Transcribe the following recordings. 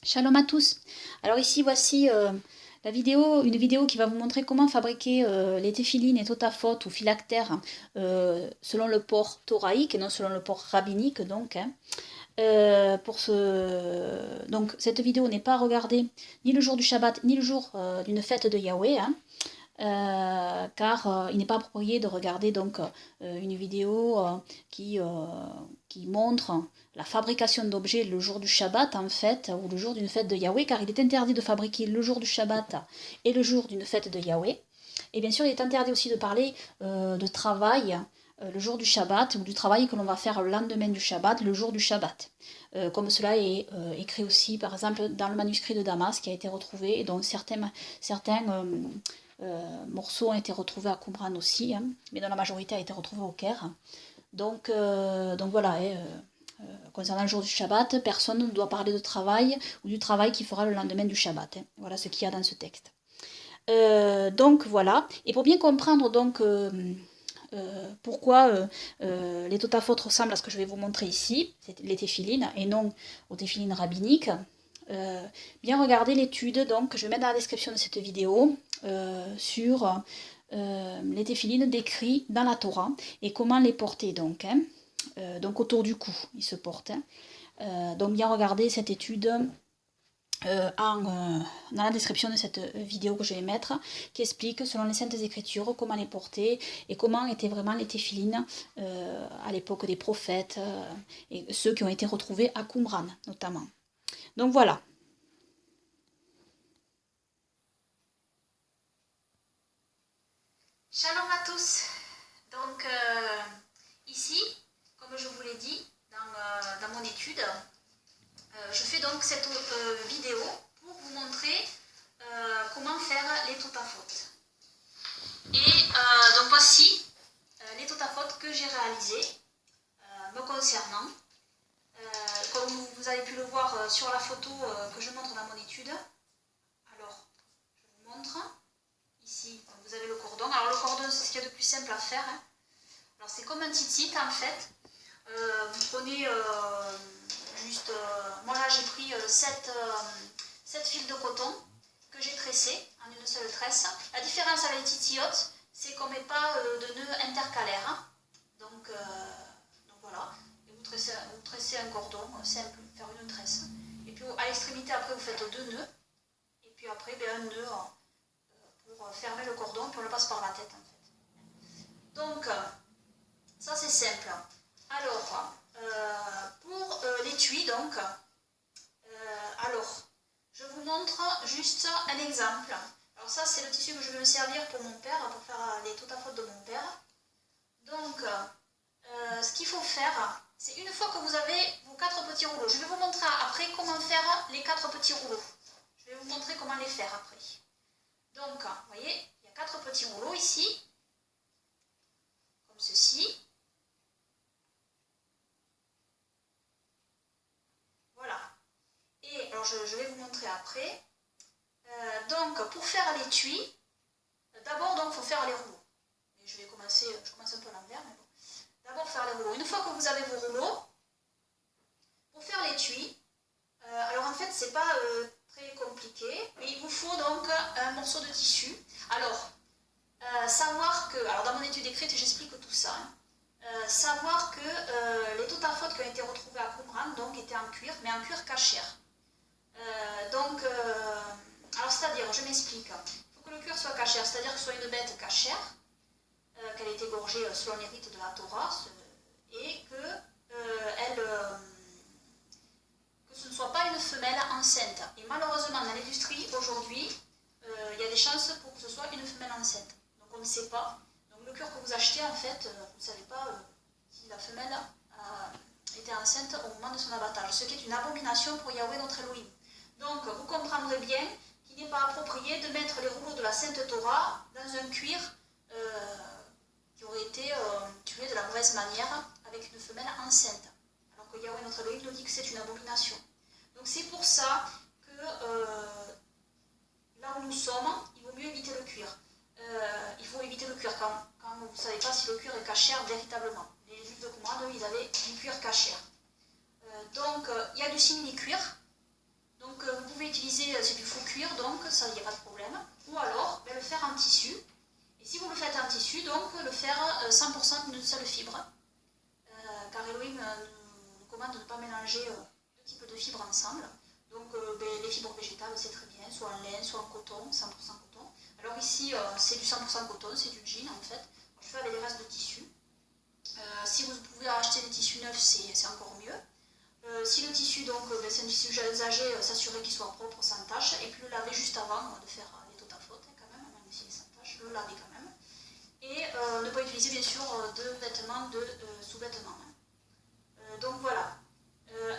Shalom à tous. Alors ici voici une vidéo qui va vous montrer comment fabriquer les téphilines et totafot ou phylactères selon le port thoraïque et non selon le port rabbinique donc. Donc cette vidéo n'est pas regardée ni le jour du Shabbat ni le jour d'une fête de Yahweh. Car il n'est pas approprié de regarder donc une vidéo qui montre la fabrication d'objets le jour du Shabbat en fait, ou le jour d'une fête de Yahweh, car il est interdit de fabriquer le jour du Shabbat et le jour d'une fête de Yahweh. Et bien sûr, il est interdit aussi de parler de travail le jour du Shabbat, ou du travail que l'on va faire le lendemain du Shabbat, le jour du Shabbat. Comme cela est écrit aussi, par exemple, dans le manuscrit de Damas qui a été retrouvé, et dont certains morceaux ont été retrouvés à Qumran aussi, mais dont la majorité a été retrouvée au Caire. Donc voilà, concernant le jour du Shabbat, personne ne doit parler de travail ou du travail qu'il fera le lendemain du Shabbat. Voilà ce qu'il y a dans ce texte. Donc voilà, et pour bien comprendre donc pourquoi les totafot ressemblent à ce que je vais vous montrer ici, c'est les téphilines, et non aux téphilines rabbiniques, bien regarder l'étude donc, que je vais mettre dans la description de cette vidéo sur les téphilines décrits dans la Torah et comment les porter donc. Donc autour du cou, ils se portent. Donc bien regarder cette étude dans la description de cette vidéo que je vais mettre, qui explique selon les Saintes Écritures comment les porter et comment étaient vraiment les téphilines à l'époque des prophètes et ceux qui ont été retrouvés à Qumran notamment. Donc voilà. Shalom à tous. Donc ici, comme je vous l'ai dit dans mon étude, je fais donc cette vidéo pour vous montrer comment faire les totafot. Et donc voici les totafot que j'ai réalisés me concernant. Comme vous avez pu le voir sur la photo que je montre dans mon étude. Alors, je vous montre. Ici, donc vous avez le cordon. Alors le cordon, c'est ce qu'il y a de plus simple à faire. Alors c'est comme un titit en fait. Vous prenez juste... moi là j'ai pris 7 fils de coton que j'ai tressés en une seule tresse. La différence avec les titiotes, c'est qu'on ne met pas de nœuds intercalaires. Donc voilà. Et vous tressez un cordon simple, faire une tresse. Et puis à l'extrémité après vous faites 2 nœuds. Et puis après un nœud pour fermer le cordon, puis on le passe par la tête en fait. Donc ça c'est simple. Alors pour l'étui donc, alors je vous montre juste un exemple. Alors ça c'est le tissu que je vais me servir pour mon père, pour faire les totafot de mon père. Donc ce qu'il faut faire, c'est une fois que vous avez vos 4 petits rouleaux, je vais vous montrer après comment faire les 4 petits rouleaux. Je vais vous montrer comment les faire après. Donc, vous voyez, il y a 4 petits rouleaux ici, comme ceci. Voilà. Et alors, je vais vous montrer après. Donc, pour faire l'étui, d'abord, il faut faire les rouleaux. Et je commence un peu à l'envers, mais bon. D'abord, faire les rouleaux. Une fois que vous avez vos rouleaux, pour faire l'étui, alors en fait, c'est pas très compliqué, mais il vous faut donc un morceau de tissu. Alors, savoir que, alors dans mon étude écrite, j'explique tout ça. Savoir que les totafot qui ont été retrouvés à Qumran donc étaient en cuir, mais en cuir cachère. Alors c'est-à-dire, je m'explique. Il faut que le cuir soit cachère, c'est-à-dire que ce soit une bête cachère, qu'elle ait été gorgée selon les rites de la Torah, et que ce ne soit pas une femelle enceinte. Et malheureusement, dans l'industrie aujourd'hui, il y a des chances pour que ce soit une femelle enceinte. Donc on ne sait pas. Donc le cuir que vous achetez, en fait, vous ne savez pas si la femelle était enceinte au moment de son abattage, ce qui est une abomination pour Yahweh notre Elohim. Donc vous comprendrez bien qu'il n'est pas approprié de mettre les rouleaux de la Sainte Torah dans un cuir qui aurait été tué de la mauvaise manière avec une femelle enceinte. Alors que Yahweh notre Elohim nous dit que c'est une abomination. Donc c'est pour ça que là où nous sommes, il vaut mieux éviter le cuir. Il faut éviter le cuir quand vous ne savez pas si le cuir est cachère véritablement. Les juifs de Qumran, ils avaient du cuir cachère. Donc il y a du simili-cuir. Donc utiliser, c'est du faux cuir, donc ça, il n'y a pas de problème. Ou alors, le faire en tissu. Et si vous le faites en tissu, donc le faire 100% d'une seule fibre. Car Elohim nous commande de ne pas mélanger deux types de fibres ensemble. Donc les fibres végétales, c'est très bien, soit en laine, soit en coton, 100% coton. Alors ici, c'est du 100% coton, c'est du jean en fait. Je fais avec les restes de tissu. Si vous pouvez acheter des tissus neufs, c'est encore mieux. Si le tissu, donc, c'est un tissu usagé, s'assurer qu'il soit propre, sans tache, et puis le laver juste avant de faire les totafotes quand même s'il est sans tache, le laver quand même. Et ne pas utiliser bien sûr de vêtements, de sous-vêtements. Donc voilà.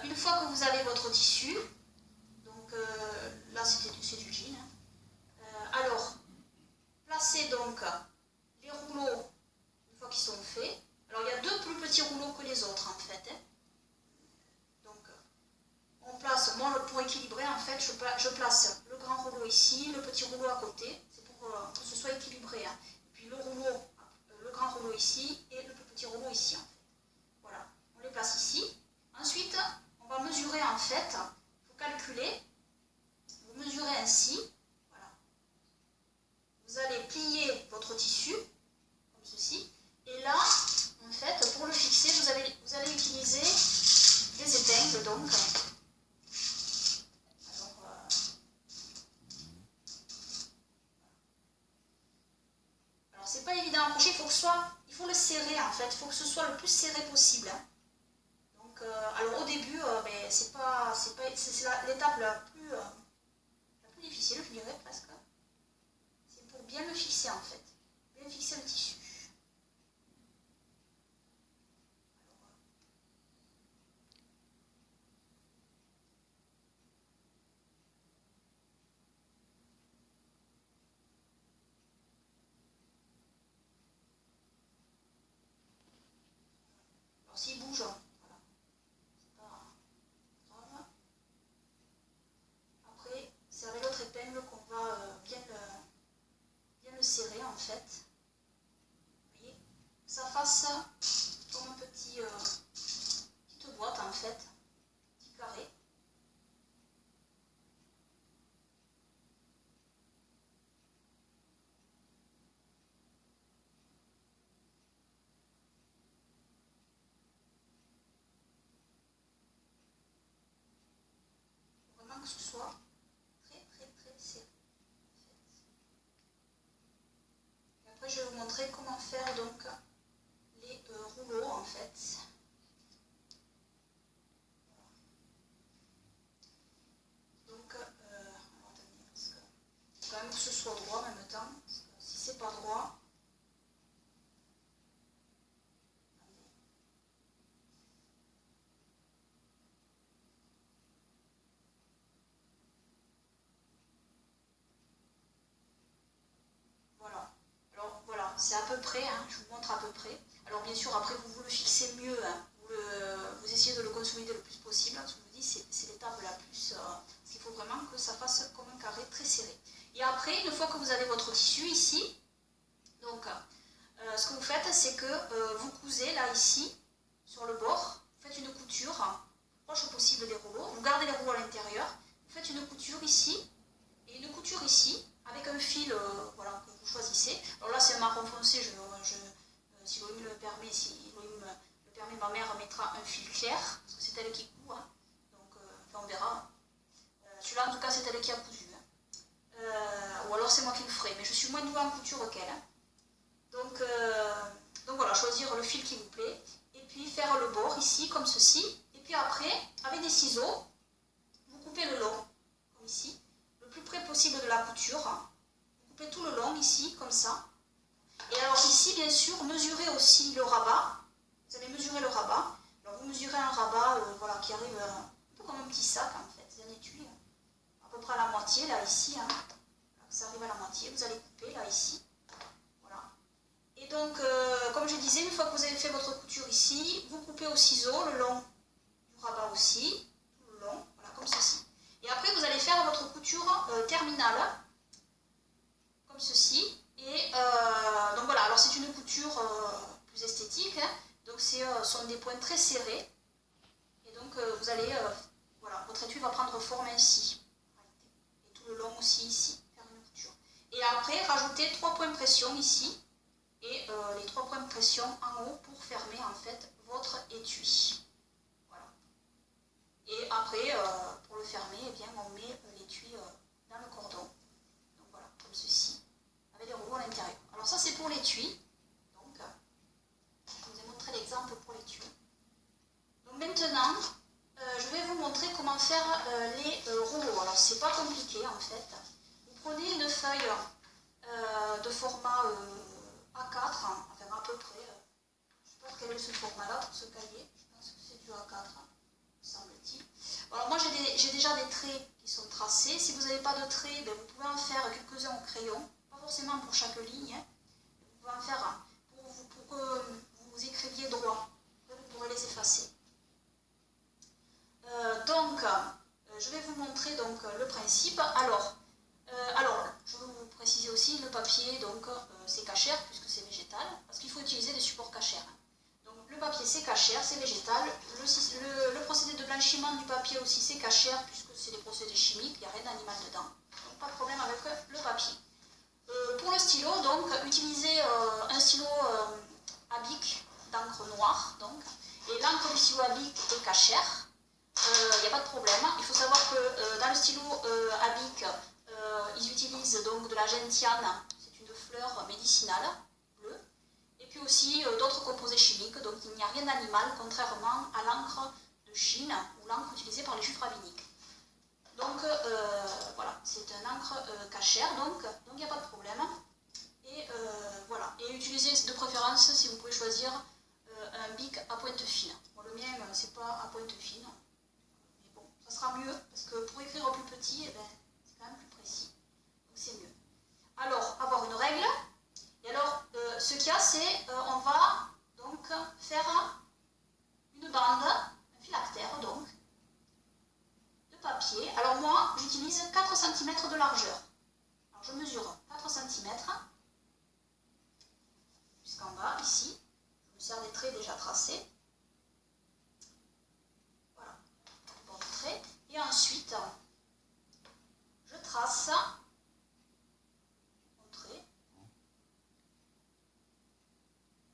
Une fois que vous avez votre tissu, donc là c'est du jean, alors placez donc les rouleaux une fois qu'ils sont faits. Alors il y a deux plus petits rouleaux que les autres en fait. Donc on place, moi pour équilibrer en fait, je place le grand rouleau ici, le petit rouleau à côté, c'est pour que ce soit équilibré. Et puis le grand rouleau ici et le plus petit rouleau ici en fait. Voilà, on les place ici. Ensuite, on va mesurer en fait, il faut calculer, vous mesurez ainsi, voilà. Vous allez plier votre tissu, comme ceci, et là, en fait, pour le fixer, vous allez utiliser des épingles, donc. Alors c'est pas évident à accrocher, il faut le serrer en fait, il faut que ce soit le plus serré possible. Donc, alors au début, c'est l'étape la plus difficile, je dirais presque. C'est pour bien le fixer en fait, bien fixer le tissu. Alors s'il bouge, voilà, c'est pas grave. Après, c'est avec l'autre épingle qu'on va bien le serrer en fait. Vous voyez, que ça fasse comme un petite boîte en fait, petit carré. Que ce soit très serré. Et après je vais vous montrer comment faire donc les rouleaux en fait. Donc attendez, parce que il faut quand même que ce soit droit en même temps. Parce que si c'est pas droit, c'est à peu près, hein, je vous montre à peu près. Alors bien sûr, après vous le fixez mieux, hein, vous essayez de le consolider le plus possible. Je vous dis, c'est l'étape la plus... parce qu'il faut vraiment que ça fasse comme un carré très serré. Et après, une fois que vous avez votre tissu ici, donc ce que vous faites, c'est que vous cousez là, ici, sur le bord, vous faites une couture, proche possible des rouleaux, vous gardez les rouleaux à l'intérieur, vous faites une couture ici, et une couture ici, avec un fil voilà, que vous choisissez. Alors là c'est un marron foncé, si Elohim le permet, ma mère mettra un fil clair, parce que c'est elle qui coud, hein. Donc on verra. Celui-là en tout cas c'est elle qui a cousu. Hein. Ou alors c'est moi qui le ferai, mais je suis moins douée en couture qu'elle. Hein. Donc voilà, choisir le fil qui vous plaît, et puis faire le bord ici comme ceci, et puis après, avec des ciseaux, vous coupez le long, comme ici. Plus près possible de la couture. Vous coupez tout le long ici, comme ça. Et alors ici, bien sûr, mesurez aussi le rabat. Vous allez mesurer le rabat. Alors vous mesurez un rabat voilà, qui arrive un peu comme un petit sac en fait, c'est un étui. À peu près à la moitié, là, ici. Hein. Ça arrive à la moitié, vous allez couper là, ici. Voilà. Et donc, comme je disais, une fois que vous avez fait votre couture ici, vous coupez au ciseau le long du rabat aussi, tout le long, voilà, comme ceci. Et après, vous allez faire votre couture terminale, comme ceci. Et donc voilà, alors c'est une couture plus esthétique, hein. Donc ce sont des points très serrés. Et donc vous allez, voilà, votre étui va prendre forme ainsi. aussi ici, faire une couture. Et après, rajouter 3 points de pression ici et les 3 points de pression en haut pour fermer en fait votre étui. Voilà. Et après, pour le fermer, eh bien, on met l'étui dans le cordon. Donc voilà, comme ceci, avec les rouleaux à l'intérieur. Alors ça c'est pour l'étui. Donc, je vous ai montré l'exemple pour l'étui. Donc maintenant, je vais vous montrer comment faire les rouleaux. Alors c'est pas compliqué en fait. Vous prenez une feuille de format A4, enfin à peu près. Je ne sais pas quel est ce format-là pour ce cahier. Je pense que c'est du A4, semble-t-il. Alors moi j'ai déjà des traits qui sont tracés. Si vous n'avez pas de traits, ben, vous pouvez en faire quelques-uns au crayon. Pas forcément pour chaque ligne. Vous pouvez en faire un pour que vous écriviez droit. Après, vous pourrez les effacer. Je vais vous montrer donc, le principe. Alors, je vais vous préciser aussi, le papier, donc c'est cachère puisque c'est végétal, parce qu'il faut utiliser des supports cachères. Donc le papier c'est cachère, c'est végétal. Le procédé de blanchiment du papier aussi c'est cachère puisque c'est des procédés chimiques, il n'y a rien d'animal dedans. Donc pas de problème avec le papier. Pour le stylo, donc utilisez un stylo à bic d'encre noire, donc, et l'encre du stylo à bic est cachère. Il n'y a pas de problème. Il faut savoir que dans le stylo à bic, ils utilisent donc de la gentiane, c'est une fleur médicinale bleue, et puis aussi d'autres composés chimiques, donc il n'y a rien d'animal, contrairement à l'encre de Chine ou l'encre utilisée par les jus rabbiniques. Donc voilà, c'est un encre cachère, donc il n'y a pas de problème. Et voilà, et utilisez de préférence, si vous pouvez choisir, un bic à pointe fine. Bon, le mien, c'est pas à pointe fine. Ça sera mieux, parce que pour écrire au plus petit, eh ben, c'est quand même plus précis. Donc c'est mieux. Alors, avoir une règle. Et alors, ce qu'il y a, c'est on va donc faire une bande, un phylactère donc, de papier. Alors moi, j'utilise 4 cm de largeur. Alors je mesure 4 cm jusqu'en bas, ici. Je me sers des traits déjà tracés. Voilà, bon trait. Et ensuite, je trace mon trait.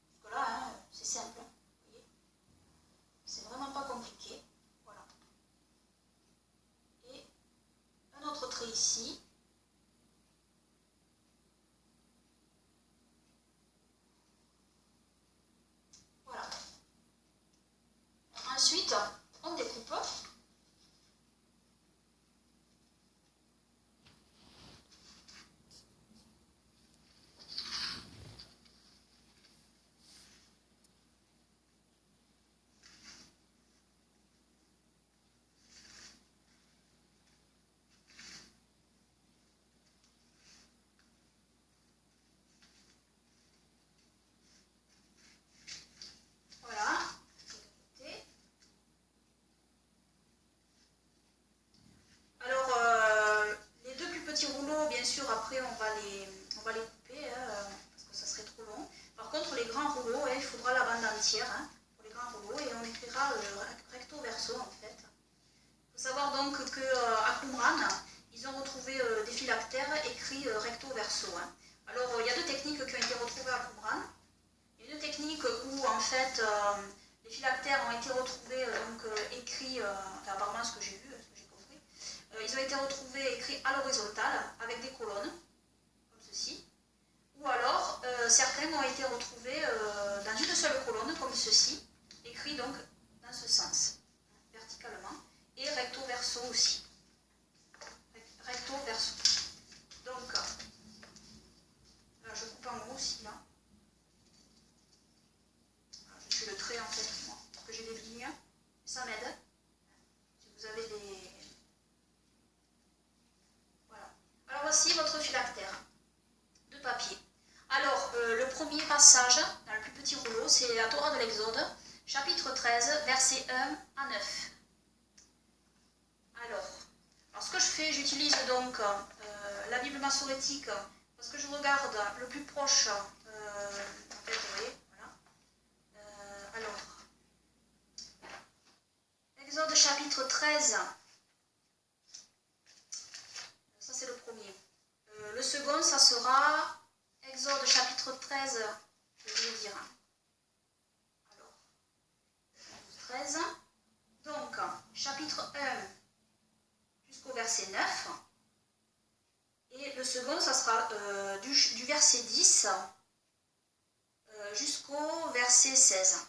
Jusque là, hein, c'est simple. Vous voyez, c'est vraiment pas compliqué. Voilà. Et un autre trait ici. Voilà. Ensuite, on découpe. Après on va les couper hein, parce que ça serait trop long. Par contre les grands rouleaux, il faudra la bande entière hein, pour les grands rouleaux et on écrira recto verso en fait. Il faut savoir donc qu'à Qumran, ils ont retrouvé des phylactères écrits recto verso. Hein. Alors il y a 2 techniques qui ont été retrouvées à Qumran. Il y a une technique où en fait les phylactères ont été retrouvés écrits, enfin apparemment ce que j'ai vu, ce que j'ai compris, ils ont été retrouvés écrits à l'horizontale avec des colonnes, comme ceci. Ou alors certains ont été retrouvés dans une seule colonne, comme ceci, écrits donc dans ce sens, verticalement, et recto verso aussi. Recto verso. Donc, là je coupe en gros aussi là. Je suis le trait en fait, moi, pour que j'ai des lignes, ça m'aide. Si vous avez des... Voilà. Alors voici votre phylactère de papier. Alors, le premier passage, dans le plus petit rouleau, c'est la Torah de l'Exode, chapitre 13, versets 1 à 9. Alors ce que je fais, j'utilise donc la Bible massorétique, parce que je regarde le plus proche, en fait, vous voyez, voilà. Alors, Exode chapitre 13, ça c'est le premier. Le second, ça sera Exode chapitre 13, je vais le dire. Alors, 13. Donc, chapitre 1 jusqu'au verset 9. Et le second, ça sera du verset 10 jusqu'au verset 16. En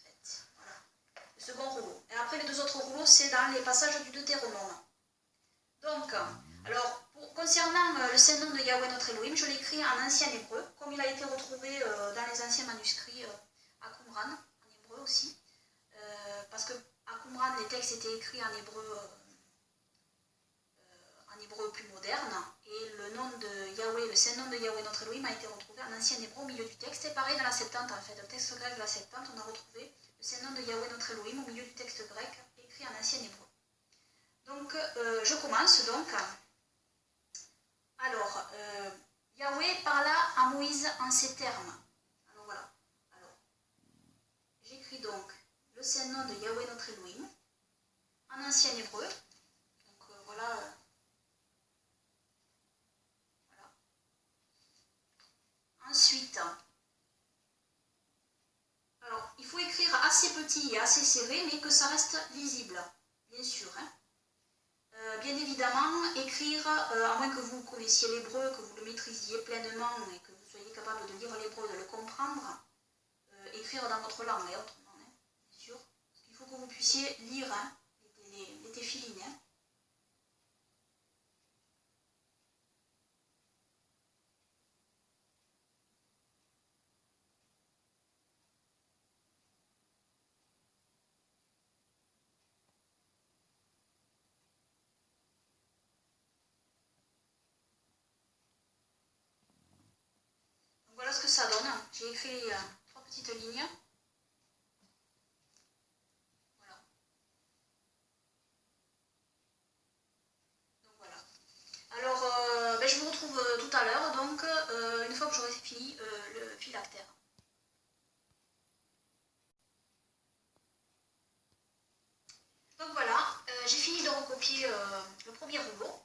fait. Voilà. Le second rouleau. Et après, les deux autres rouleaux, c'est dans les passages du Deutéronome. Donc, alors, concernant le Saint-Nom de Yahweh notre Elohim, je l'écris en ancien hébreu, comme il a été retrouvé dans les anciens manuscrits à Qumran, en hébreu aussi. Parce que à Qumran, les textes étaient écrits en hébreu plus moderne, et le nom de Yahweh, le Saint-Nom de Yahweh notre Elohim a été retrouvé en ancien hébreu au milieu du texte. Et pareil dans la Septante, en fait, le texte grec de la Septante, on a retrouvé le Saint-Nom de Yahweh notre Elohim au milieu du texte grec écrit en ancien hébreu. Donc, je commence donc. Alors, Yahweh parla à Moïse en ces termes. Alors voilà. Alors, j'écris donc le Saint-Nom de Yahweh notre Elohim en ancien hébreu. Donc voilà. Ensuite, alors, il faut écrire assez petit et assez serré, mais que ça reste lisible, bien sûr. Bien évidemment, écrire, à moins que vous connaissiez l'hébreu, que vous le maîtrisiez pleinement et que vous soyez capable de lire l'hébreu, de le comprendre, écrire dans votre langue, autrement, bien sûr. Parce qu'il faut que vous puissiez lire les téphilines. Voilà ce que ça donne. J'ai écrit 3 petites lignes. Voilà. Donc voilà. Alors, je vous retrouve tout à l'heure, donc une fois que j'aurai fini le phylactère. Donc voilà, j'ai fini de recopier le premier rouleau.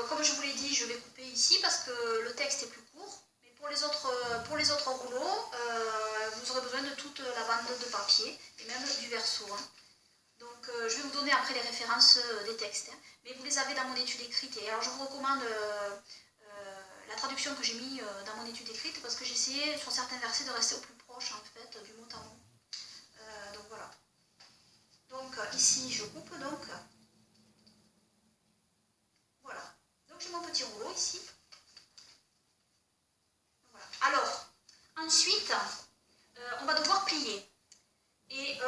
Comme je vous l'ai dit, je vais couper ici parce que le texte est plus court. Mais pour les autres rouleaux, vous aurez besoin de toute la bande de papier et même du verso. Donc je vais vous donner après les références des textes. Mais vous les avez dans mon étude écrite. Et alors je vous recommande la traduction que j'ai mis dans mon étude écrite parce que j'ai essayé sur certains versets de rester au plus proche en fait du mot à mot. Donc voilà. Donc ici je coupe donc. Voilà. Donc j'ai mon petit rouleau ici. Voilà. Alors, ensuite, on va devoir plier. Et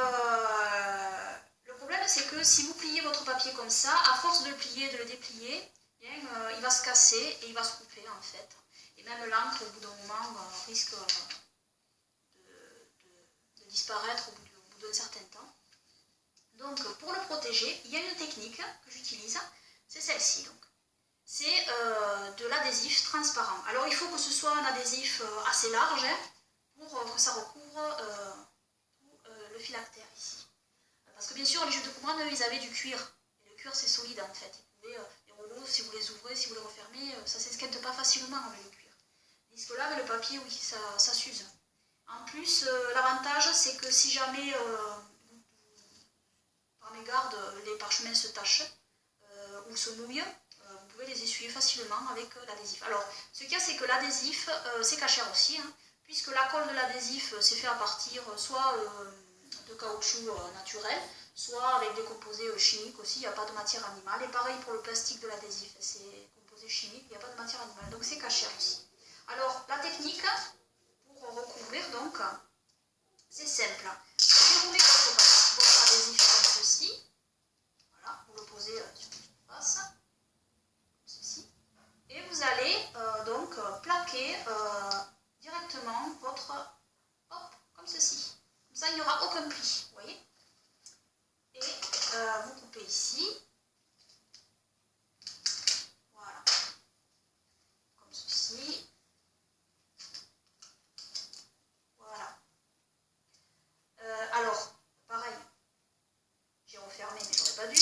le problème c'est que si vous pliez votre papier comme ça, à force de le plier et de le déplier, bien, il va se casser et il va se couper en fait. Et même l'encre au bout d'un moment risque de disparaître au bout d'un certain temps. Donc pour le protéger, il y a une technique que j'utilise, c'est celle-ci. C'est de l'adhésif transparent. Alors il faut que ce soit un adhésif assez large pour que ça recouvre tout le phylactère ici. Parce que bien sûr les jeux de Qumran, ils avaient du cuir. Et le cuir c'est solide en fait. Les rouleaux, si vous les ouvrez, si vous les refermez, ça ne s'esquinte pas facilement avec le cuir. Tandis que là avec le papier, oui, ça s'use. En plus, l'avantage c'est que si jamais par mégarde les parchemins se tachent ou se mouillent, vous pouvez les essuyer facilement avec l'adhésif. Alors, ce qu'il y a, c'est que l'adhésif, c'est cachère aussi, puisque la colle de l'adhésif, c'est fait à partir soit de caoutchouc naturel, soit avec des composés chimiques aussi, il n'y a pas de matière animale. Et pareil pour le plastique de l'adhésif, c'est composé chimique, il n'y a pas de matière animale, donc c'est cachère aussi. Alors, la technique pour recouvrir, donc, c'est simple. Déroulez votre adhésif comme ceci. Voilà, vous le posez sur une surface. Et vous allez donc plaquer directement votre, hop, comme ceci. Comme ça, il n'y aura aucun pli, vous voyez. Et vous coupez ici. Voilà. Comme ceci. Voilà. Alors, pareil, j'ai refermé, mais j'aurais pas dû.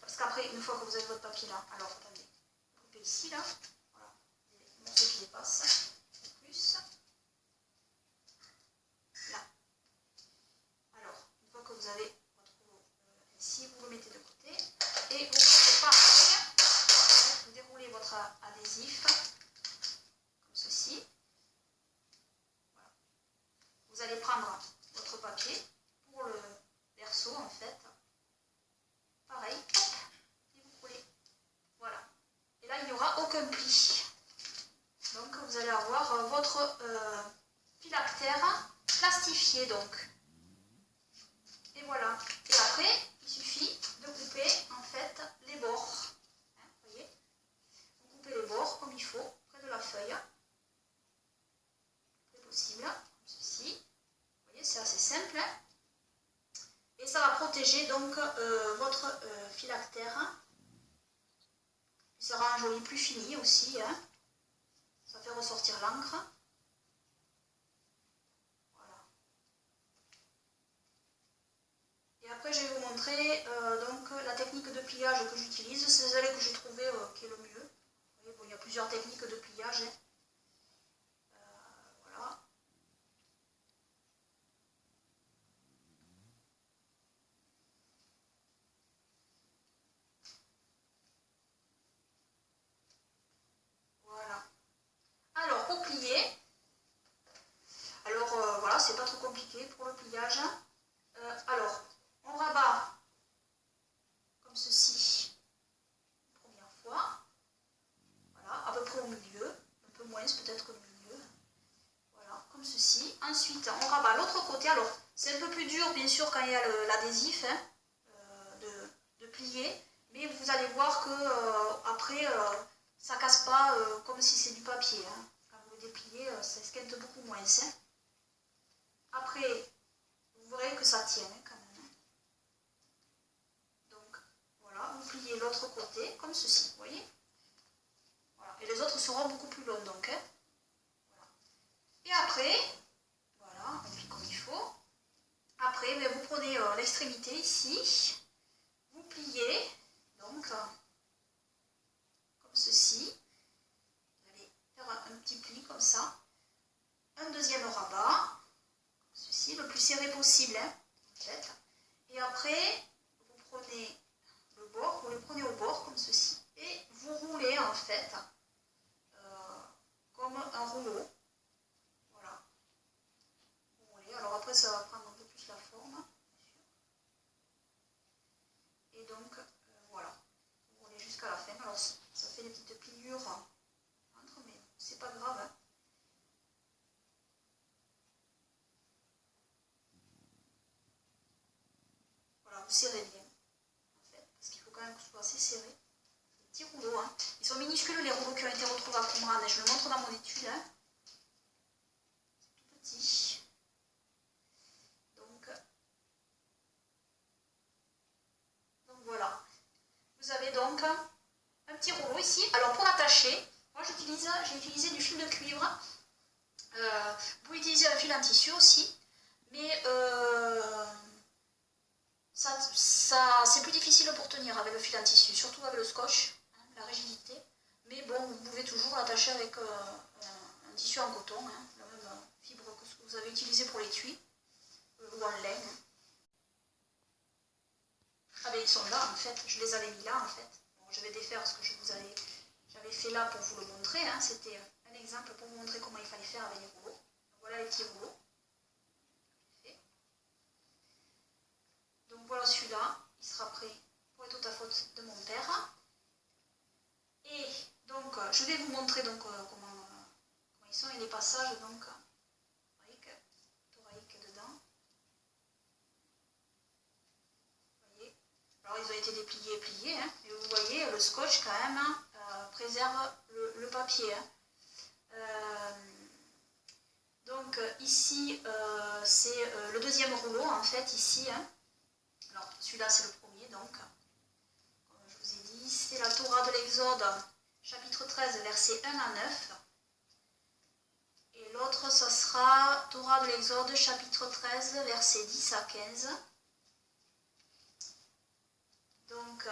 Parce qu'après, une fois que vous avez votre papier là, alors attendez. couper ici, là. Voilà, les morceaux qui dépassent. Plus. Là. Alors, une fois que vous avez votre rouleau ici, vous le mettez de côté. Et vous faites pareil. Vous déroulez votre adhésif. Comme ceci. Voilà. Vous allez prendre votre papier pour le verso, en fait. Pareil. Et vous collez. Voilà. Et là, il n'y aura aucun pli. Donc, vous allez avoir votre phylactère plastifié, donc. Et voilà. Et après, il suffit de couper, en fait, les bords. Hein, vous voyez? Vous coupez les bords comme il faut, près de la feuille. C'est possible, comme ceci. Vous voyez, c'est assez simple. Hein? Et ça va protéger, donc, votre phylactère. Il sera un joli plus fini aussi, hein. Ça fait ressortir l'encre. Voilà. Et après, je vais vous montrer donc, la technique de pliage que j'utilise. C'est celle que j'ai trouvée qui est le mieux. Vous voyez, bon, il y a plusieurs techniques de pliage. Hein. Voilà. Voilà. Alors, pour plier, alors voilà, c'est pas trop compliqué pour le pliage. Alors, on rabat comme ceci la première fois. Voilà, à peu près au milieu, un peu moins peut-être que le milieu. Voilà, comme ceci. Ensuite, on rabat l'autre côté. Alors, c'est un peu plus dur, bien sûr, quand il y a l'adhésif, hein, de plier. Mais vous allez voir que après, ça casse pas comme si c'est du papier. Hein. Quand vous le dépliez, ça esquinte beaucoup moins. Hein. Après, vous verrez que ça tient hein, quand même. Hein. Donc, voilà, vous pliez l'autre côté, comme ceci, vous voyez. Voilà. Et les autres seront beaucoup plus longs, donc. Hein. Voilà. Et après, voilà, on plie comme il faut. Après, ben, vous prenez l'extrémité ici, vous pliez, donc, comme ceci. Vous allez faire un petit pli comme ça. Un deuxième rabat, comme ceci, le plus serré possible, hein, en fait. Et après, vous prenez le bord, vous le prenez au bord, comme ceci. Et vous roulez, en fait, comme un rouleau. Voilà. Vous roulez. Alors après, ça va prendre un peu plus la forme, bien sûr. Et donc, voilà. Vous roulez jusqu'à la fin. Alors, ça fait des petites pliures entre, mais c'est pas grave. Hein. Voilà, vous serrez bien, en fait, parce qu'il faut quand même que ce soit assez serré. Des petits rouleaux, hein. Ils sont minuscules les rouleaux qui ont été retrouvés à Qumran, et je le montre dans mon étude. Hein. C'est tout petit. Donc voilà. Vous avez donc un petit rouleau ici. Alors pour l'attacher, moi j'ai utilisé du fil de cuivre. Vous pouvez utiliser un fil en tissu aussi, mais c'est plus difficile pour tenir avec le fil en tissu, surtout avec le scotch, hein, la rigidité. Mais bon, vous pouvez toujours l'attacher avec un tissu en coton, hein, la même fibre que ce que vous avez utilisé pour l'étui, ou en laine. Ah ben ils sont là en fait, je les avais mis là en fait. Bon, je vais défaire ce que j'avais fait là pour vous le montrer, hein. C'était un exemple pour vous montrer comment il fallait faire avec les rouleaux. Donc, voilà les petits rouleaux. Donc voilà celui-là, il sera prêt pour les faute de mon père. Et donc je vais vous montrer donc, comment ils sont et les passages donc thoraïque dedans. Vous voyez. Alors ils ont été dépliés et pliés, hein, et vous voyez le scotch quand même préserve le papier. Hein. Donc ici c'est le deuxième rouleau en fait ici. Hein. Alors celui-là c'est le premier donc. Comme je vous ai dit, c'est la Torah de l'Exode, chapitre 13, versets 1 à 9. Et l'autre, ça sera Torah de l'Exode, chapitre 13, versets 10 à 15. Donc,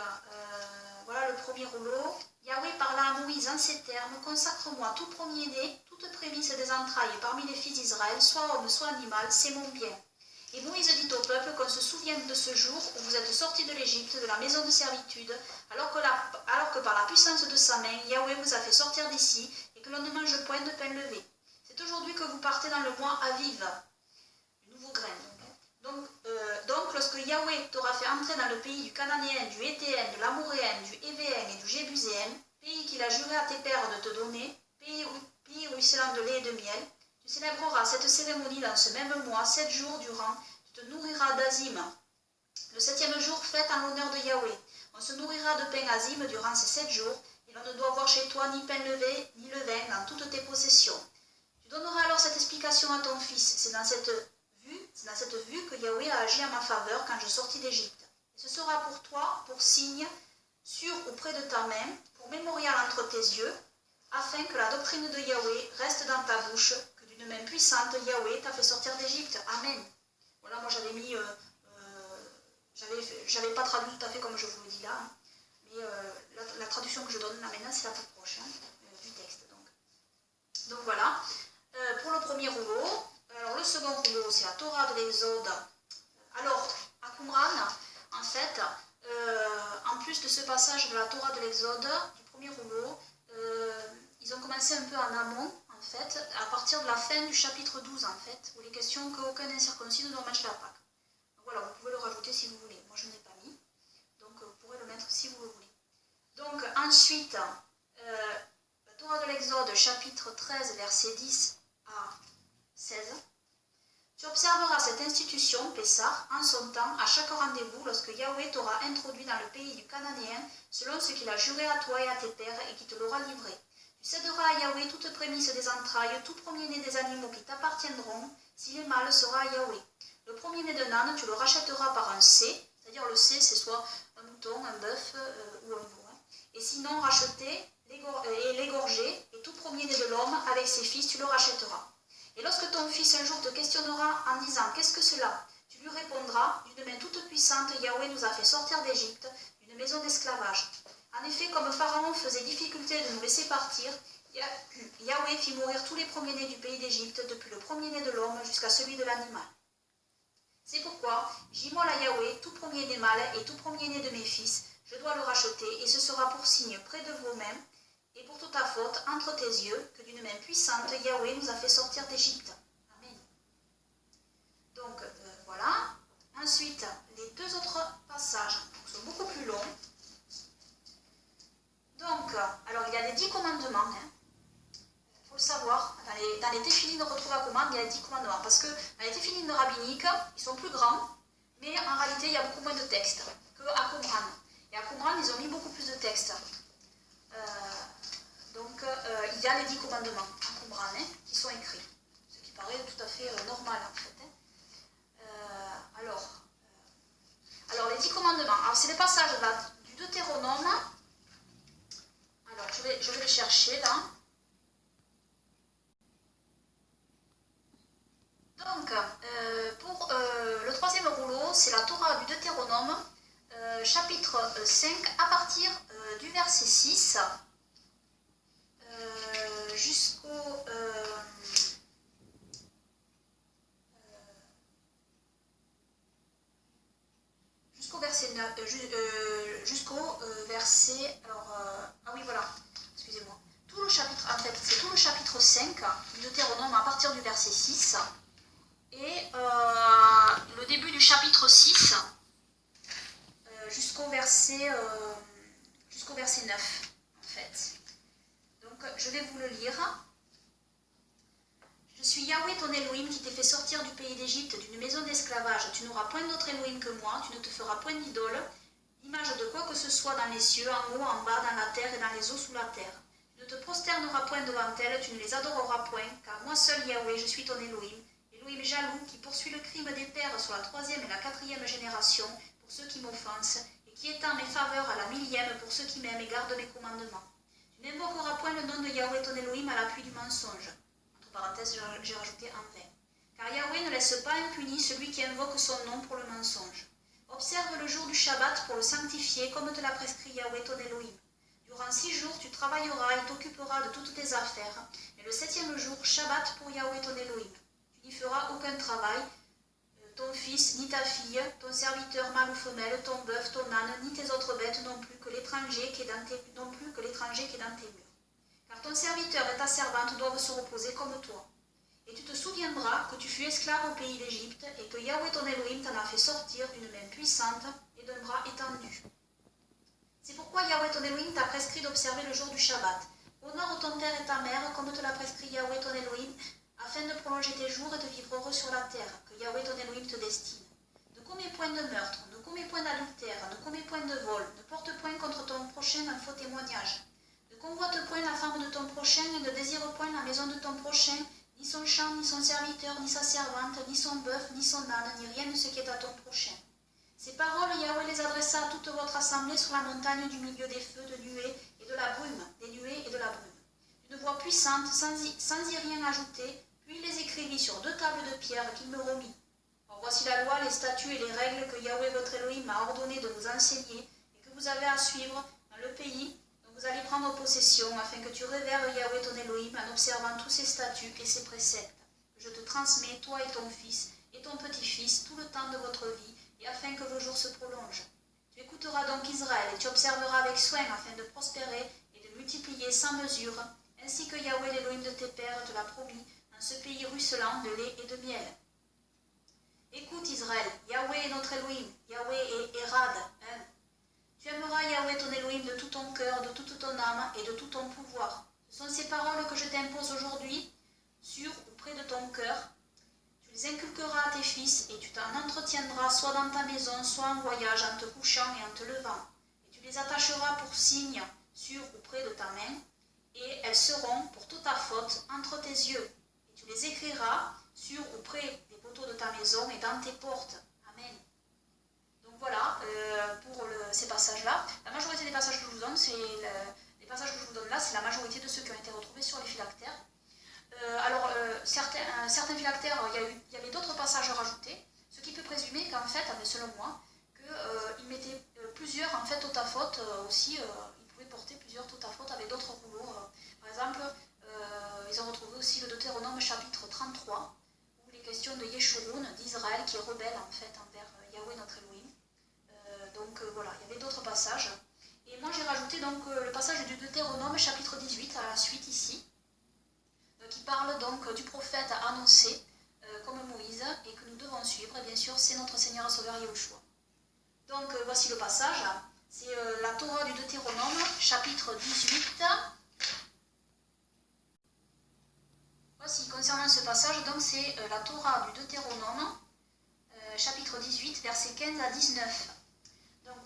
voilà le premier rouleau. Yahweh parla à Moïse en ces termes, consacre-moi tout premier-né, toute prémisse des entrailles parmi les fils d'Israël, soit homme, soit animal, c'est mon bien. Et Moïse dit au peuple qu'on se souvienne de ce jour où vous êtes sortis de l'Égypte, de la maison de servitude, alors que par la puissance de sa main, Yahweh vous a fait sortir d'ici, et que l'on ne mange point de pain levé. C'est aujourd'hui que vous partez dans le mois Aviv, du nouveau grain. Donc, lorsque Yahweh t'aura fait entrer dans le pays du Cananéen, du Héthéen, de l'Amoréen, du Hévéen et du Jébuséen, pays qu'il a juré à tes pères de te donner, pays ruisselant de lait et de miel, tu célébreras cette cérémonie dans ce même mois, 7 jours durant, tu te nourriras d'azim. Le 7e jour, fête en l'honneur de Yahweh. On se nourrira de pain azim durant ces 7 jours, et l'on ne doit voir chez toi ni pain levé, ni levain dans toutes tes possessions. Tu donneras alors cette explication à ton fils. C'est dans cette vue que Yahweh a agi en ma faveur quand je sortis d'Égypte. Et ce sera pour toi, pour signe, sur ou près de ta main, pour mémorial entre tes yeux, afin que la doctrine de Yahweh reste dans ta bouche, que d'une main puissante, Yahweh t'a fait sortir d'Égypte. Amen. Voilà, moi j'avais mis, j'avais pas traduit tout à fait comme je vous le dis là, hein, mais la traduction que je donne là maintenant, c'est la plus proche du texte. Donc voilà, pour le premier rouleau. Alors le second rouleau, c'est la Torah de l'Exode. Alors, à Qumran, en fait, en plus de ce passage de la Torah de l'Exode, du premier rouleau, ils ont commencé un peu en amont, en fait, à partir de la fin du chapitre 12, en fait, où il est question qu'aucun incirconcis ne doit manger la Pâque. Donc voilà, vous pouvez le rajouter si vous voulez. Moi, je ne l'ai pas mis, donc vous pourrez le mettre si vous le voulez. Donc ensuite, la Torah de l'Exode, chapitre 13, versets 10 à 16. Tu observeras cette institution, Pessah, en son temps, à chaque rendez-vous, lorsque Yahweh t'aura introduit dans le pays du Cananéen, selon ce qu'il a juré à toi et à tes pères, et qui te l'aura livré. Tu céderas à Yahweh toute prémisse des entrailles, tout premier-né des animaux qui t'appartiendront, s'il est mâle sera à Yahweh. Le premier-né d'un âne, tu le rachèteras par un C, c'est-à-dire le C, c'est soit un mouton, un bœuf ou un veau. Et sinon, racheter et l'égorger, et tout premier-né de l'homme, avec ses fils, tu le rachèteras. Et lorsque ton fils un jour te questionnera en disant « Qu'est-ce que cela ?» tu lui répondras « D'une main toute puissante, Yahweh nous a fait sortir d'Égypte, d'une maison d'esclavage. En effet, comme Pharaon faisait difficulté de nous laisser partir, Yahweh fit mourir tous les premiers-nés du pays d'Égypte, depuis le premier-né de l'homme jusqu'à celui de l'animal. C'est pourquoi j'immole à Yahweh tout premier-né mâle et tout premier-né de mes fils, je dois le racheter, et ce sera pour signe près de vos mains, et pour toute ta faute, entre tes yeux, que d'une main puissante, Yahweh nous a fait sortir d'Égypte. Amen. Donc, voilà. Ensuite, les deux autres passages sont beaucoup plus longs. Donc, alors il y a les 10 commandements. Il faut le savoir. Dans les téphilines retrouvées à commande, il y a les 10 commandements. Parce que dans les téphilines rabbiniques, ils sont plus grands, mais en réalité, il y a beaucoup moins de textes qu'à Qumran. Et à Qumran, ils ont mis beaucoup plus de textes. Donc, il y a les 10 commandements en Qumran qui sont écrits, ce qui paraît tout à fait normal en fait. Alors, les 10 commandements, alors c'est les passages du Deutéronome. Alors, je vais les chercher là. Donc, pour le troisième rouleau, c'est la Torah du Deutéronome, chapitre 5, à partir du verset 6. Jusqu'au verset 9, jusqu'au verset, ah oui voilà, excusez-moi, tout le chapitre, en fait, c'est tout le chapitre 5 du Deutéronome à partir du verset 6, et le début du chapitre 6 jusqu'au verset 9, en fait. Donc, je vais vous le lire. Je suis Yahweh ton Elohim qui t'ai fait sortir du pays d'Égypte, d'une maison d'esclavage. Tu n'auras point d'autre Elohim que moi, tu ne te feras point d'idole, d'image de quoi que ce soit dans les cieux, en haut, en bas, dans la terre et dans les eaux sous la terre. Tu ne te prosterneras point devant elles, tu ne les adoreras point, car moi seul Yahweh, je suis ton Elohim, Elohim jaloux qui poursuit le crime des pères sur la 3e et la 4e génération pour ceux qui m'offensent, et qui étend mes faveurs à la 1000e pour ceux qui m'aiment et gardent mes commandements. Tu n'invoqueras point le nom de Yahweh ton Elohim à l'appui du mensonge. Entre parenthèses, j'ai rajouté en vain. Car Yahweh ne laisse pas impuni celui qui invoque son nom pour le mensonge. Observe le jour du Shabbat pour le sanctifier comme te l'a prescrit Yahweh ton Elohim. Durant 6 jours, tu travailleras et t'occuperas de toutes tes affaires. Mais le 7e jour, Shabbat pour Yahweh ton Elohim. Tu n'y feras aucun travail, ton fils, ni ta fille, ton serviteur mâle ou femelle, ton bœuf, ton âne, ni tes autres bêtes non plus que l'étranger qui est dans tes murs. Car ton serviteur et ta servante doivent se reposer comme toi. Et tu te souviendras que tu fus esclave au pays d'Égypte et que Yahweh ton Elohim t'en a fait sortir d'une main puissante et d'un bras étendu. C'est pourquoi Yahweh ton Elohim t'a prescrit d'observer le jour du Shabbat. Honore ton père et ta mère comme te l'a prescrit Yahweh ton Elohim, afin de prolonger tes jours et de vivre heureux sur la terre, que Yahweh ton Elohim te destine. Ne commets point de meurtre, ne commets point d'adultère, ne commets point de vol, ne porte point contre ton prochain un faux témoignage. Ne convoite point la femme de ton prochain et ne désire point la maison de ton prochain, ni son champ, ni son serviteur, ni sa servante, ni son bœuf, ni son âne, ni rien de ce qui est à ton prochain. Ces paroles, Yahweh les adressa à toute votre assemblée sur la montagne du milieu des feux, de nuées et de la brume, des nuées et de la brume. D'une voix puissante, sans y rien ajouter, puis il les écrivit sur 2 tables de pierre qu'il me remit. Or, voici la loi, les statuts et les règles que Yahweh votre Elohim m'a ordonné de vous enseigner et que vous avez à suivre dans le pays dont vous allez prendre possession, afin que tu révères Yahweh ton Elohim en observant tous ses statuts et ses préceptes, que je te transmets, toi et ton fils et ton petit-fils, tout le temps de votre vie, et afin que vos jours se prolongent. Tu écouteras donc Israël, et tu observeras avec soin afin de prospérer et de multiplier sans mesure, ainsi que Yahweh l'Elohim de tes pères te l'a promis, dans ce pays ruisselant de lait et de miel. Écoute Israël, Yahweh est notre Elohim, Yahweh est Erad, un. Tu aimeras Yahweh ton Elohim de tout ton cœur, de toute ton âme et de tout ton pouvoir. Ce sont ces paroles que je t'impose aujourd'hui, sur ou près de ton cœur. Tu les inculqueras à tes fils et tu t'en entretiendras soit dans ta maison, soit en voyage, en te couchant et en te levant. Et tu les attacheras pour signe sur ou près de ta main, et elles seront pour toute ta faute entre tes yeux. Et tu les écriras sur ou près des poteaux de ta maison et dans tes portes. Amen. Donc voilà, pour ces passages-là. La majorité des passages que je vous donne, les passages que je vous donne là, c'est la majorité de ceux qui ont été retrouvés sur les phylactères. Certains phylactères, il y avait d'autres passages rajoutés, ce qui peut présumer qu'en fait, selon moi, qu'ils mettaient plusieurs en fait totafotes aussi, ils pouvaient porter plusieurs totafotes avec d'autres rouleaux. Par exemple, ils ont retrouvé aussi le Deutéronome chapitre 33, où il est question de Yeshurun, d'Israël, qui est rebelle en fait envers Yahweh notre Elohim. Voilà, il y avait d'autres passages. Et moi j'ai rajouté donc le passage du Deutéronome chapitre 18 à la suite ici, qui parle donc du prophète annoncé comme Moïse et que nous devons suivre. Et bien sûr, c'est notre Seigneur et Sauveur Yahushua. Donc voici le passage. C'est la Torah du Deutéronome, chapitre 18. Voici, concernant ce passage, donc c'est la Torah du Deutéronome, chapitre 18, versets 15 à 19. Donc,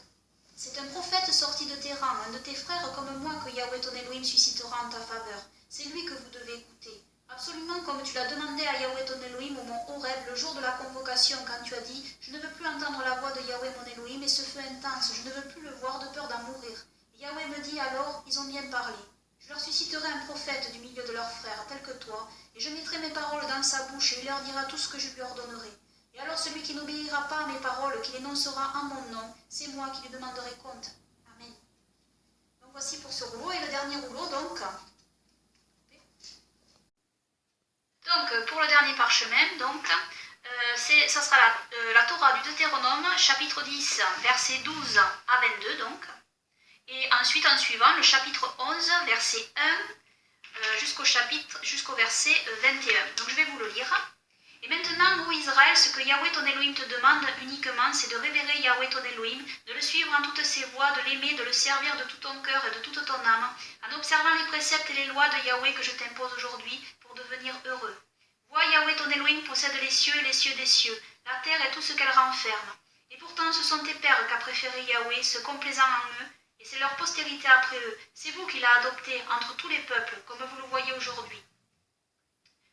c'est un prophète sorti de tes rangs, un de tes frères comme moi, que Yahweh ton Elohim suscitera en ta faveur. C'est lui que vous devez écouter. Absolument comme tu l'as demandé à Yahweh ton Elohim au mont Horeb le jour de la convocation, quand tu as dit « Je ne veux plus entendre la voix de Yahweh mon Elohim et ce feu intense, je ne veux plus le voir de peur d'en mourir. » Et Yahweh me dit alors « Ils ont bien parlé. Je leur susciterai un prophète du milieu de leurs frères, tel que toi, et je mettrai mes paroles dans sa bouche et il leur dira tout ce que je lui ordonnerai. Et alors celui qui n'obéira pas à mes paroles, qui l'énoncera en mon nom, c'est moi qui lui demanderai compte. Amen. » Donc voici pour ce rouleau, et le dernier rouleau donc. Donc pour le dernier parchemin, donc, ça sera la Torah du Deutéronome, chapitre 10, versets 12 à 22 donc. Et ensuite en suivant, le chapitre 11, verset 1 jusqu'au verset 21. Donc je vais vous le lire. Et maintenant, ô Israël, ce que Yahweh ton Elohim te demande uniquement, c'est de révérer Yahweh ton Elohim, de le suivre en toutes ses voies, de l'aimer, de le servir de tout ton cœur et de toute ton âme, en observant les préceptes et les lois de Yahweh que je t'impose aujourd'hui pour devenir heureux. Vois, Yahweh ton Elohim possède les cieux et les cieux des cieux, la terre et tout ce qu'elle renferme. Et pourtant, ce sont tes pères qu'a préféré Yahweh, se complaisant en eux, et c'est leur postérité après eux. C'est vous qui l'avez adopté entre tous les peuples, comme vous le voyez aujourd'hui.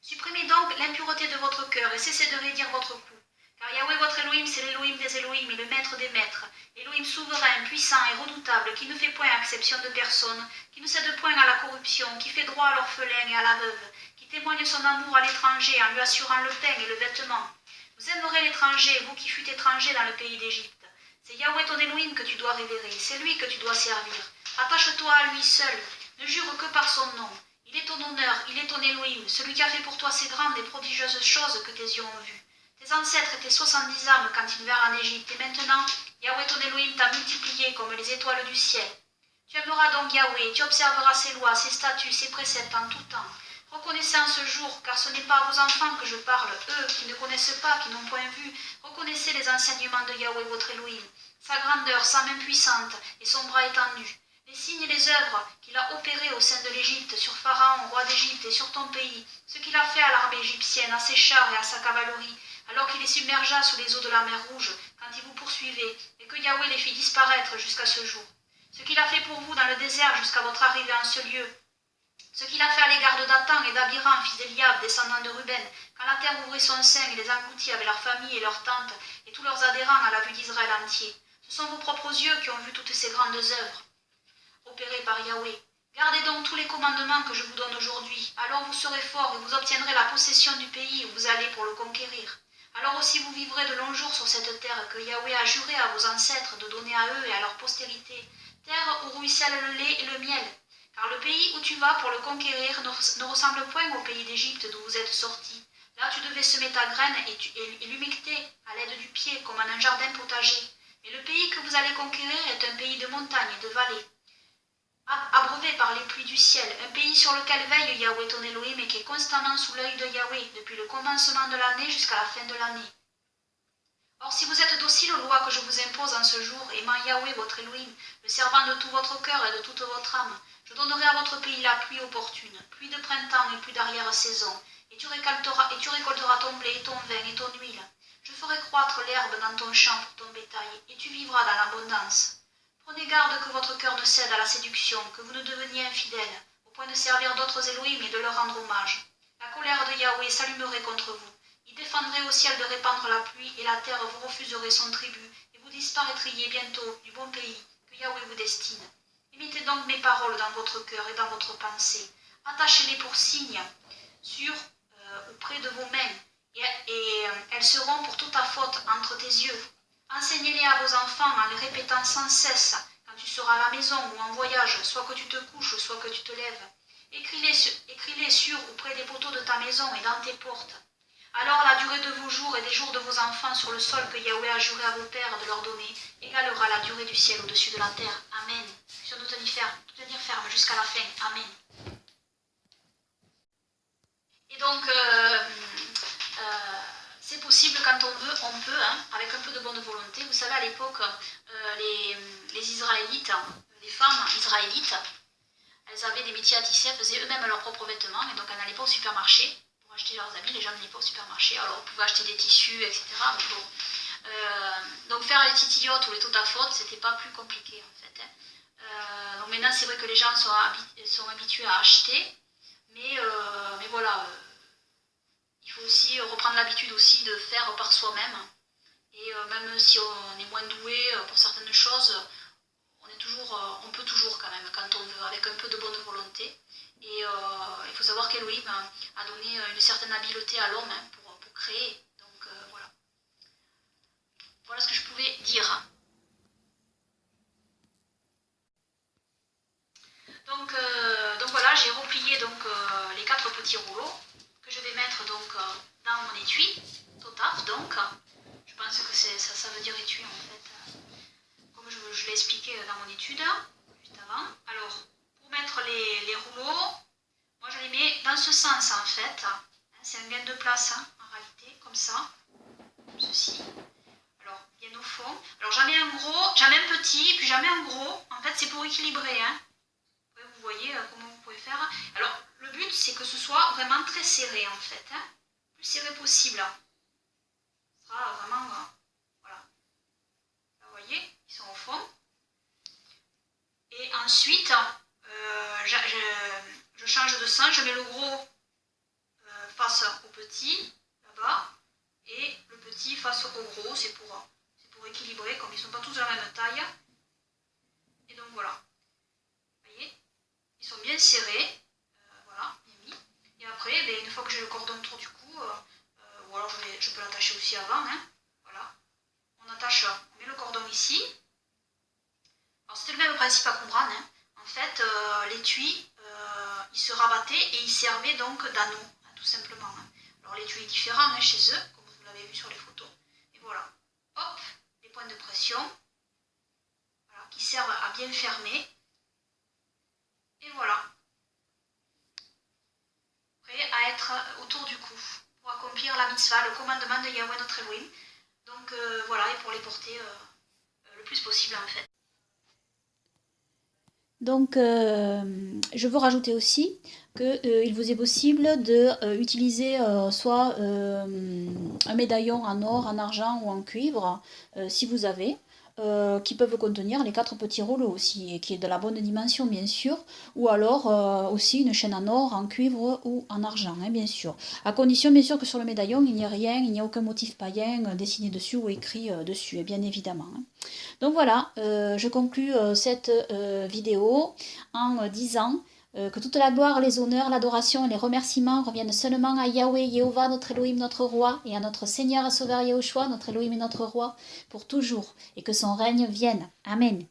Supprimez donc l'impureté de votre cœur et cessez de raidir votre cou. Car Yahweh votre Elohim, c'est l'Elohim des Elohim et le maître des maîtres, Elohim souverain, puissant et redoutable, qui ne fait point exception de personne, qui ne cède point à la corruption, qui fait droit à l'orphelin et à la veuve, qui témoigne son amour à l'étranger en lui assurant le pain et le vêtement. Vous aimerez l'étranger, vous qui fûtes étrangers dans le pays d'Égypte. C'est Yahweh ton Elohim que tu dois révérer, c'est lui que tu dois servir. Attache-toi à lui seul, ne jure que par son nom. Il est ton honneur, il est ton Elohim, celui qui a fait pour toi ces grandes et prodigieuses choses que tes yeux ont vues. Tes ancêtres étaient 70 âmes quand ils vinrent en Égypte, et maintenant, Yahweh ton Elohim t'a multiplié comme les étoiles du ciel. Tu aimeras donc Yahweh, tu observeras ses lois, ses statuts, ses préceptes en tout temps. Reconnaissez en ce jour, car ce n'est pas à vos enfants que je parle, eux qui ne connaissent pas, qui n'ont point vu. Reconnaissez les enseignements de Yahweh votre Elohim, sa grandeur, sa main puissante et son bras étendu. Les signes et les œuvres qu'il a opérées au sein de l'Égypte, sur Pharaon, roi d'Égypte, et sur ton pays, ce qu'il a fait à l'armée égyptienne, à ses chars et à sa cavalerie, alors qu'il les submergea sous les eaux de la mer Rouge, quand ils vous poursuivaient, et que Yahweh les fit disparaître jusqu'à ce jour. Ce qu'il a fait pour vous dans le désert jusqu'à votre arrivée en ce lieu, ce qu'il a fait à l'égard de Dathan et d'Abiram, fils d'Eliab, descendant de Ruben, quand la terre ouvrit son sein et les engloutit avec leurs familles et leurs tentes, et tous leurs adhérents à la vue d'Israël entier. Ce sont vos propres yeux qui ont vu toutes ces grandes œuvres opérées par Yahweh. Gardez donc tous les commandements que je vous donne aujourd'hui. Alors vous serez forts et vous obtiendrez la possession du pays où vous allez pour le conquérir. Alors aussi vous vivrez de longs jours sur cette terre que Yahweh a juré à vos ancêtres de donner à eux et à leur postérité, terre où ruisselle le lait et le miel. Car le pays où tu vas pour le conquérir ne ressemble point au pays d'Égypte d'où vous êtes sortis. Là tu devais semer ta graine et l'humecter à l'aide du pied comme en un jardin potager. Mais le pays que vous allez conquérir est un pays de montagnes et de vallées, abreuvé par les pluies du ciel, un pays sur lequel veille Yahweh ton Elohim et qui est constamment sous l'œil de Yahweh depuis le commencement de l'année jusqu'à la fin de l'année. Or, si vous êtes dociles aux lois que je vous impose en ce jour, aimant Yahweh votre Elohim, le servant de tout votre cœur et de toute votre âme, je donnerai à votre pays la pluie opportune, pluie de printemps et pluie d'arrière-saison, et tu récolteras ton blé, ton vin et ton huile. Je ferai croître l'herbe dans ton champ pour ton bétail, et tu vivras dans l'abondance. Prenez garde que votre cœur ne cède à la séduction, que vous ne deveniez infidèles, au point de servir d'autres Elohim et de leur rendre hommage. La colère de Yahweh s'allumerait contre vous. Il défendrait au ciel de répandre la pluie, et la terre vous refuserait son tribut, et vous disparaîtriez bientôt du bon pays que Yahweh vous destine. Imitez donc mes paroles dans votre cœur et dans votre pensée. Attachez-les pour signes sur ou près de vos mains, et elles seront pour toute ta faute entre tes yeux. Enseignez-les à vos enfants en les répétant sans cesse quand tu seras à la maison ou en voyage, soit que tu te couches, soit que tu te lèves. Écris-les sur ou près des poteaux de ta maison et dans tes portes. Alors la durée de vos jours et des jours de vos enfants sur le sol que Yahweh a juré à vos pères de leur donner égalera la durée du ciel au-dessus de la terre. Amen. Sur nous tenir ferme jusqu'à la fin. Amen. Et donc, c'est possible quand on veut, on peut, avec un peu de bonne volonté. Vous savez, à l'époque, les Israélites, les femmes israélites, elles avaient des métiers à tisser, elles faisaient eux-mêmes leurs propres vêtements, et donc elles n'allaient pas au supermarché pour acheter leurs habits. Les gens n'allaient pas au supermarché, alors on pouvait acheter des tissus, etc. Mais bon. Donc faire les titillotes ou les totafotes, c'était pas plus compliqué en fait. Donc maintenant, c'est vrai que les gens sont habitués à acheter, mais voilà. Il faut aussi reprendre l'habitude aussi de faire par soi-même. Et même si on est moins doué pour certaines choses, on peut toujours quand même, quand on veut, avec un peu de bonne volonté. Et il faut savoir qu'Elohim a donné une certaine habileté à l'homme pour créer. Donc voilà. Voilà ce que je pouvais dire. Donc voilà, j'ai replié les 4 petits rouleaux que je vais mettre dans mon étui, totaf donc. Je pense que ça veut dire étui en fait, comme je l'ai expliqué dans mon étude, juste avant. Alors, pour mettre les rouleaux, moi je les mets dans ce sens en fait. C'est un gain de place en réalité, comme ça, comme ceci. Alors, bien au fond. Alors j'en mets un gros, j'en mets un petit, puis j'en mets un gros. En fait, c'est pour équilibrer. Vous voyez comment vous pouvez faire. Alors, le but, c'est que ce soit vraiment très serré, en fait. Le plus serré possible. Ce sera vraiment... voilà. Là, vous voyez, ils sont au fond. Et ensuite, je change de sens. Je mets le gros face au petit, là-bas. Et le petit face au gros. C'est pour équilibrer, comme ils ne sont pas tous de la même taille. Et donc, voilà. Ils sont bien serrés, voilà, bien mis. Et après, une fois que j'ai le cordon autour du cou, ou alors je peux l'attacher aussi avant, voilà. On met le cordon ici. Alors c'était le même principe à comprendre, En fait, l'étui, il se rabattait et il servait donc d'anneau, hein, tout simplement. Hein. Alors l'étui est différent hein, chez eux, comme vous l'avez vu sur les photos. Et voilà, hop, les points de pression, voilà, qui servent à bien fermer. Et voilà, prêt à être autour du cou, pour accomplir la mitzvah, le commandement de Yahweh notre Elohim. Donc voilà, et pour les porter le plus possible en fait. Donc, je veux rajouter aussi qu'il vous est possible d'utiliser soit un médaillon en or, en argent ou en cuivre, si vous avez, qui peuvent contenir les 4 petits rouleaux aussi, et qui est de la bonne dimension bien sûr, ou alors aussi une chaîne en or, en cuivre ou en argent, hein, bien sûr. À condition bien sûr que sur le médaillon il n'y a rien, il n'y a aucun motif païen dessiné dessus ou écrit dessus, bien évidemment. Hein. Donc voilà, je conclus cette vidéo en disant que toute la gloire, les honneurs, l'adoration et les remerciements reviennent seulement à Yahweh, Jéhovah, notre Elohim, notre roi, et à notre Seigneur et Sauveur Yahushua, notre Elohim et notre roi, pour toujours, et que son règne vienne. Amen.